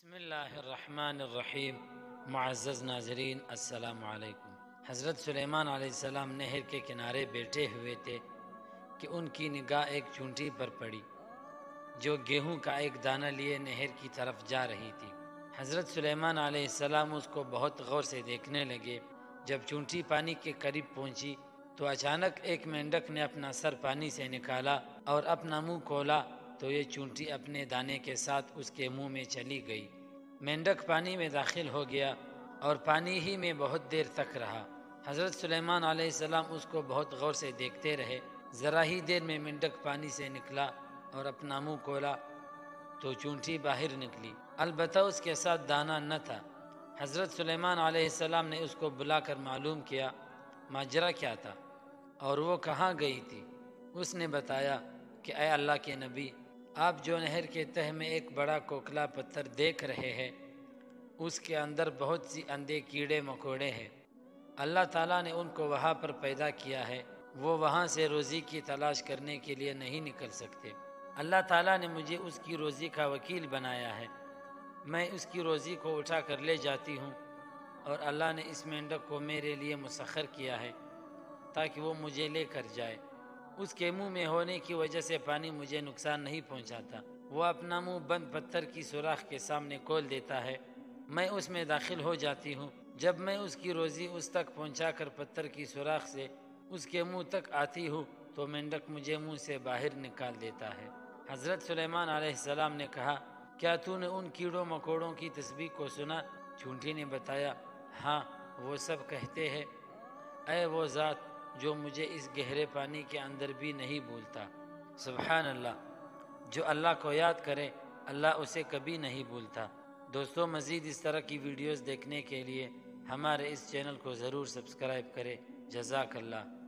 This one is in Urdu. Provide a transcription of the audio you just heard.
بسم اللہ الرحمن الرحیم۔ معزز ناظرین السلام علیکم۔ حضرت سلیمان علیہ السلام نہر کے کنارے بیٹھے ہوئے تھے کہ ان کی نگاہ ایک چونٹی پر پڑی جو گیہوں کا ایک دانہ لیے نہر کی طرف جا رہی تھی۔ حضرت سلیمان علیہ السلام اس کو بہت غور سے دیکھنے لگے۔ جب چونٹی پانی کے قریب پہنچی تو اچانک ایک مینڈک نے اپنا سر پانی سے نکالا اور اپنا منہ کھولا تو یہ چونٹی اپنے دانے کے ساتھ اس کے منہ میں چلی گئی۔ مینڈک پانی میں داخل ہو گیا اور پانی ہی میں بہت دیر تک رہا۔ حضرت سلیمان علیہ السلام اس کو بہت غور سے دیکھتے رہے۔ ذرا ہی دیر میں مینڈک پانی سے نکلا اور اپنا منہ کھولا تو چونٹی باہر نکلی، البتہ اس کے ساتھ دانہ نہ تھا۔ حضرت سلیمان علیہ السلام نے اس کو بلا کر معلوم کیا ماجرا کیا تھا اور وہ کہاں گئی تھی۔ اس نے بتایا کہ اے اللہ کے نبی، آپ جو نہر کے تہہ میں ایک بڑا کوکلا پتھر دیکھ رہے ہیں اس کے اندر بہت سی اندھے کیڑے مکوڑے ہیں۔ اللہ تعالیٰ نے ان کو وہاں پر پیدا کیا ہے، وہ وہاں سے روزی کی تلاش کرنے کے لیے نہیں نکل سکتے۔ اللہ تعالیٰ نے مجھے اس کی روزی کا وکیل بنایا ہے، میں اس کی روزی کو اٹھا کر لے جاتی ہوں، اور اللہ نے اس مینڈک کو میرے لیے مسخر کیا ہے تاکہ وہ مجھے لے کر جائے۔ اس کے منہ میں ہونے کی وجہ سے پانی مجھے نقصان نہیں پہنچاتا، وہ اپنا منہ بند پتھر کی سوراخ کے سامنے کھول دیتا ہے، میں اس میں داخل ہو جاتی ہوں۔ جب میں اس کی روزی اس تک پہنچا کر پتھر کی سوراخ سے اس کے منہ تک آتی ہوں تو مینڈک مجھے منہ سے باہر نکال دیتا ہے۔ حضرت سلیمان علیہ السلام نے کہا، کیا تو نے ان کیڑوں مکوڑوں کی تسبیح کو سنا؟ چونٹی نے بتایا، ہاں، وہ سب کہتے ہیں، اے وہ ذات جو مجھے اس گہرے پانی کے اندر بھی نہیں بھولتا۔ سبحان اللہ، جو اللہ کو یاد کرے اللہ اسے کبھی نہیں بھولتا۔ دوستو، مزید اس طرح کی ویڈیوز دیکھنے کے لیے ہمارے اس چینل کو ضرور سبسکرائب کریں۔ جزاک اللہ۔